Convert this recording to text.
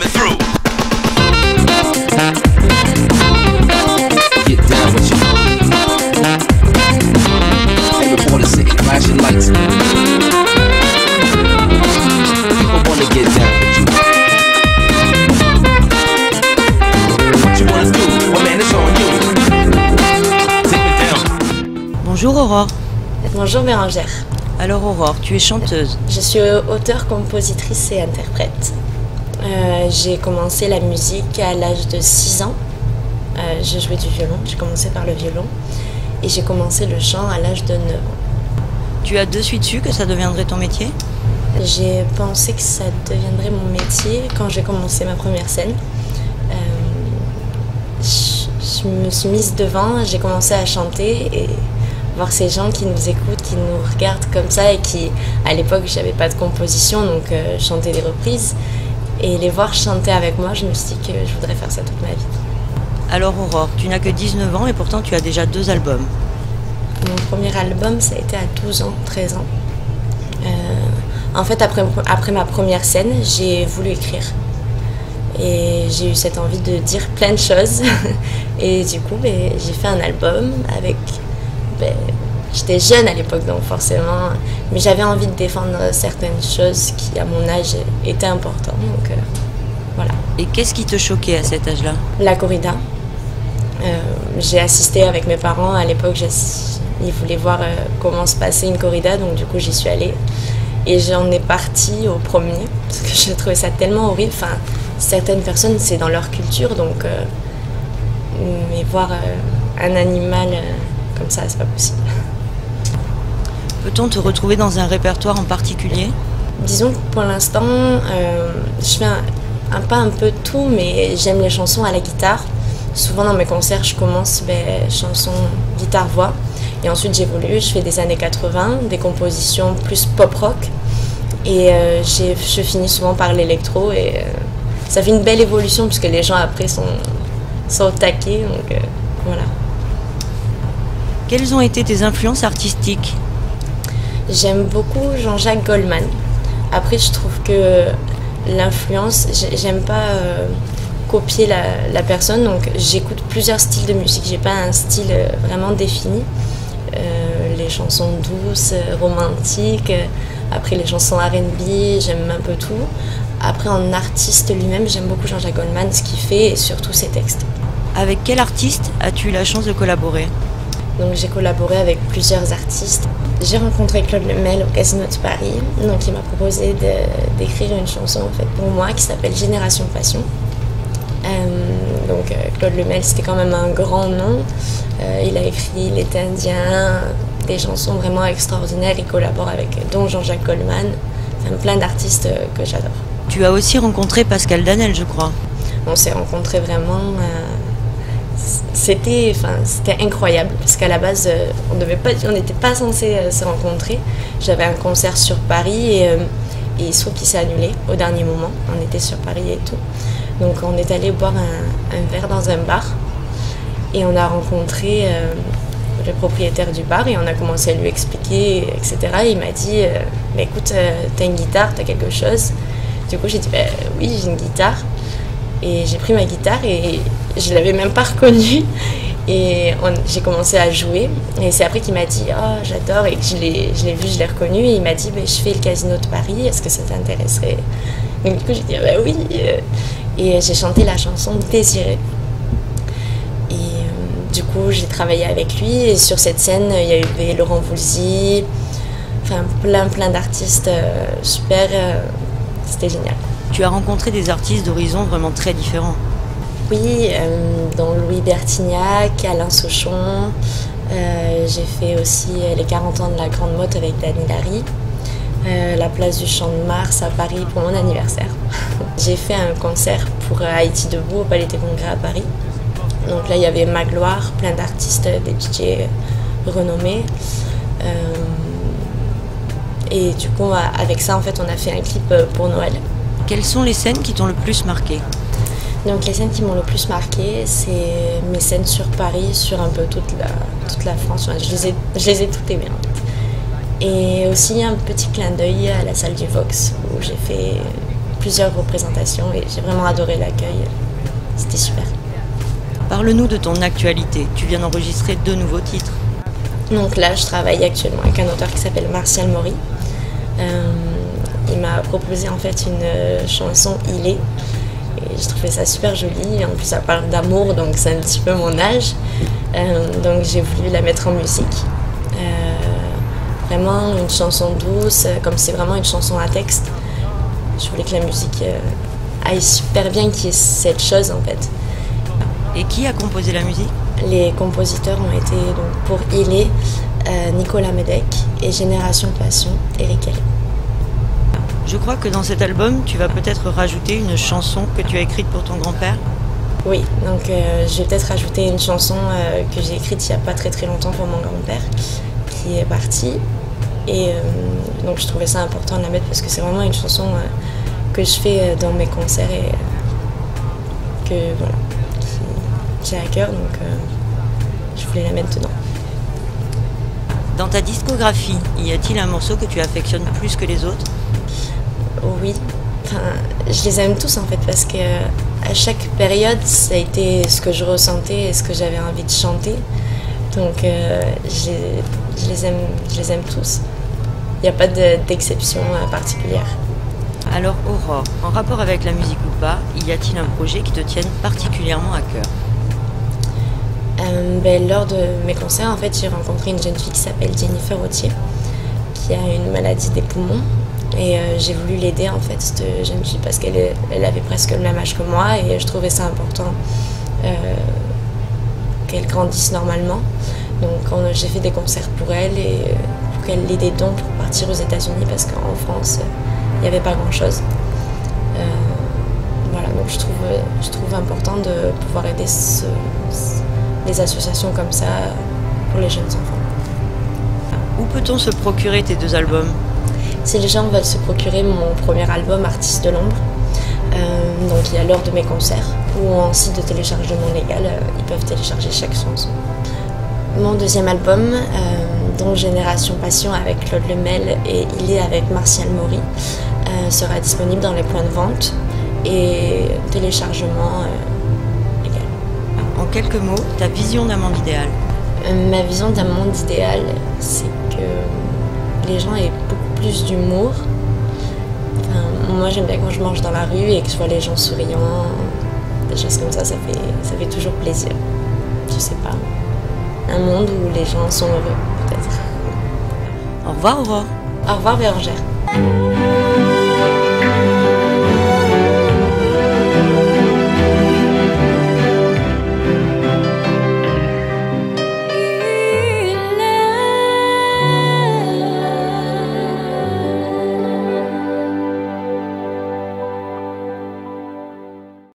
coming through. Get down with you. Hey, reporter sitting flashing lights. People wanna get down with you. What you wanna do? Well, man, it's on you. Take me down. Bonjour Aurore. Bonjour Bérangère. Alors Aurore, tu es chanteuse. Je suis auteure, compositrice et interprète. J'ai commencé la musique à l'âge de 6 ans. Je jouais du violon, j'ai commencé par le violon. Et j'ai commencé le chant à l'âge de 9 ans. Tu as de suite su que ça deviendrait ton métier? J'ai pensé que ça deviendrait mon métier quand j'ai commencé ma première scène. Je me suis mise devant, j'ai commencé à chanter et voir ces gens qui nous écoutent, qui nous regardent comme ça et qui, à l'époque, j'avais pas de composition, donc chanter des reprises. Et les voir chanter avec moi, je me suis dit que je voudrais faire ça toute ma vie. Alors Aurore, tu n'as que 19 ans et pourtant tu as déjà 2 albums. Mon premier album, ça a été à 12 ans, 13 ans. En fait, après ma première scène, j'ai voulu écrire. Et j'ai eu cette envie de dire plein de choses. Et du coup, j'ai fait un album avec... j'étais jeune à l'époque, donc forcément... Mais j'avais envie de défendre certaines choses qui, à mon âge, étaient importantes. Donc voilà. Et qu'est-ce qui te choquait à cet âge-là? La corrida. J'ai assisté avec mes parents. À l'époque, ils voulaient voir comment se passait une corrida, donc du coup, j'y suis allée. Et j'en ai parti au premier, parce que je trouvais ça tellement horrible. Enfin, certaines personnes, c'est dans leur culture, donc... mais voir un animal comme ça, c'est pas possible. Peut-on te retrouver dans un répertoire en particulier? Disons que pour l'instant, je fais pas un peu tout, mais j'aime les chansons à la guitare. Souvent dans mes concerts, je commence chansons guitare-voix. Et ensuite j'évolue, je fais des années 80, des compositions plus pop-rock. Et je finis souvent par l'électro. Et ça fait une belle évolution, puisque les gens après sont au taquet. Donc voilà. Quelles ont été tes influences artistiques? J'aime beaucoup Jean-Jacques Goldman. Après, je trouve que l'influence, j'aime pas copier la personne, donc j'écoute plusieurs styles de musique. J'ai pas un style vraiment défini. Les chansons douces, romantiques, après les chansons R&B, j'aime un peu tout. Après, en artiste lui-même, j'aime beaucoup Jean-Jacques Goldman, ce qu'il fait et surtout ses textes. Avec quel artiste as-tu eu la chance de collaborer? Donc j'ai collaboré avec plusieurs artistes. J'ai rencontré Claude Lemel au Casino de Paris. Donc il m'a proposé d'écrire une chanson en fait, pour moi qui s'appelle Génération Passion. Donc Claude Lemel, c'était quand même un grand nom. Il a écrit Il était indien, des chansons vraiment extraordinaires. Il collabore avec dont Jean-Jacques Goldman, enfin, plein d'artistes que j'adore. Tu as aussi rencontré Pascal Danel, je crois. On s'est rencontrés vraiment... C'était incroyable parce qu'à la base on n'était pas censé se rencontrer. J'avais un concert sur Paris et il se trouve qu'il s'est annulé au dernier moment. On était sur Paris et tout, donc on est allé boire un verre dans un bar et on a rencontré le propriétaire du bar et on a commencé à lui expliquer, etc. Et il m'a dit mais écoute, t'as une guitare, t'as quelque chose? Du coup j'ai dit oui, j'ai une guitare. Et j'ai pris ma guitare et je l'avais même pas reconnue. Et j'ai commencé à jouer. Et c'est après qu'il m'a dit « Oh, j'adore » et que je l'ai vu, je l'ai reconnu. Et il m'a dit « Je fais le Casino de Paris, est-ce que ça t'intéresserait ?» Donc du coup, j'ai dit « oui ». Et j'ai chanté la chanson « Désirée ». Et du coup, j'ai travaillé avec lui. Et sur cette scène, il y a eu Laurent Voulzy, enfin plein d'artistes super. C'était génial. Tu as rencontré des artistes d'horizons vraiment très différents. Oui, dont Louis Bertignac, Alain Souchon. J'ai fait aussi les 40 ans de la Grande Motte avec Dany Larry. La place du Champ de Mars à Paris pour mon anniversaire. J'ai fait un concert pour Haïti Debout au Palais des Congrès à Paris. Donc là, il y avait Magloire, plein d'artistes, des DJ renommés. Et du coup, avec ça, en fait, on a fait un clip pour Noël. Quelles sont les scènes qui t'ont le plus marqué? Donc les scènes qui m'ont le plus marqué, c'est mes scènes sur Paris, sur un peu toute la France. Enfin, je les ai toutes aimées en fait. Et aussi un petit clin d'œil à la salle du Vox, où j'ai fait plusieurs représentations et j'ai vraiment adoré l'accueil. C'était super. Parle-nous de ton actualité. Tu viens d'enregistrer 2 nouveaux titres. Donc là, je travaille actuellement avec un auteur qui s'appelle Martial Maury. Il m'a proposé en fait une chanson « Il est ». Et je trouvais ça super joli. En plus, ça parle d'amour, donc c'est un petit peu mon âge. Donc j'ai voulu la mettre en musique. Vraiment une chanson douce, comme c'est vraiment une chanson à texte. Je voulais que la musique aille super bien, qu'il y ait cette chose en fait. Et qui a composé la musique? Les compositeurs ont été donc, pour Il est, Nicolas Medec et Génération Passion, Eric L. Je crois que dans cet album, tu vas peut-être rajouter une chanson que tu as écrite pour ton grand-père. Oui, donc je vais peut-être rajouter une chanson que j'ai écrite il n'y a pas très longtemps pour mon grand-père qui est parti. Et donc je trouvais ça important de la mettre parce que c'est vraiment une chanson que je fais dans mes concerts et que voilà, j'ai à cœur, donc je voulais la mettre dedans. Dans ta discographie, y a-t-il un morceau que tu affectionnes plus que les autres? Oui, enfin, je les aime tous en fait parce que à chaque période ça a été ce que je ressentais et ce que j'avais envie de chanter. Donc je les aime tous. Il n'y a pas d'exception particulière. Alors Aurore, en rapport avec la musique ou pas, y a-t-il un projet qui te tienne particulièrement à cœur? Lors de mes concerts, en fait, j'ai rencontré une jeune fille qui s'appelle Jennifer Autier, qui a une maladie des poumons. Et j'ai voulu l'aider, en fait, cette jeune fille, parce qu'elle avait presque le même âge que moi. Et je trouvais ça important qu'elle grandisse normalement. Donc j'ai fait des concerts pour elle et pour qu'elle ait des dons pour partir aux États-Unis, parce qu'en France, il n'y avait pas grand-chose. Voilà, donc je trouve important de pouvoir aider des associations comme ça pour les jeunes enfants. Où peut-on se procurer tes 2 albums? Si les gens veulent se procurer mon premier album, Artiste de l'ombre, donc il y a lors de mes concerts, ou en site de téléchargement légal, ils peuvent télécharger chaque chanson. Mon 2e album, dont Génération Passion avec Claude Lemel et Il est avec Martial Maury, sera disponible dans les points de vente et téléchargement légal. En quelques mots, ta vision d'un monde idéal? Ma vision d'un monde idéal, c'est que les gens aient beaucoup plus d'humour. Enfin, moi j'aime bien quand je marche dans la rue et que je vois les gens souriants, des choses comme ça fait toujours plaisir. Je sais pas. Un monde où les gens sont heureux, peut-être. Au revoir Aurore. Au revoir Bérangère.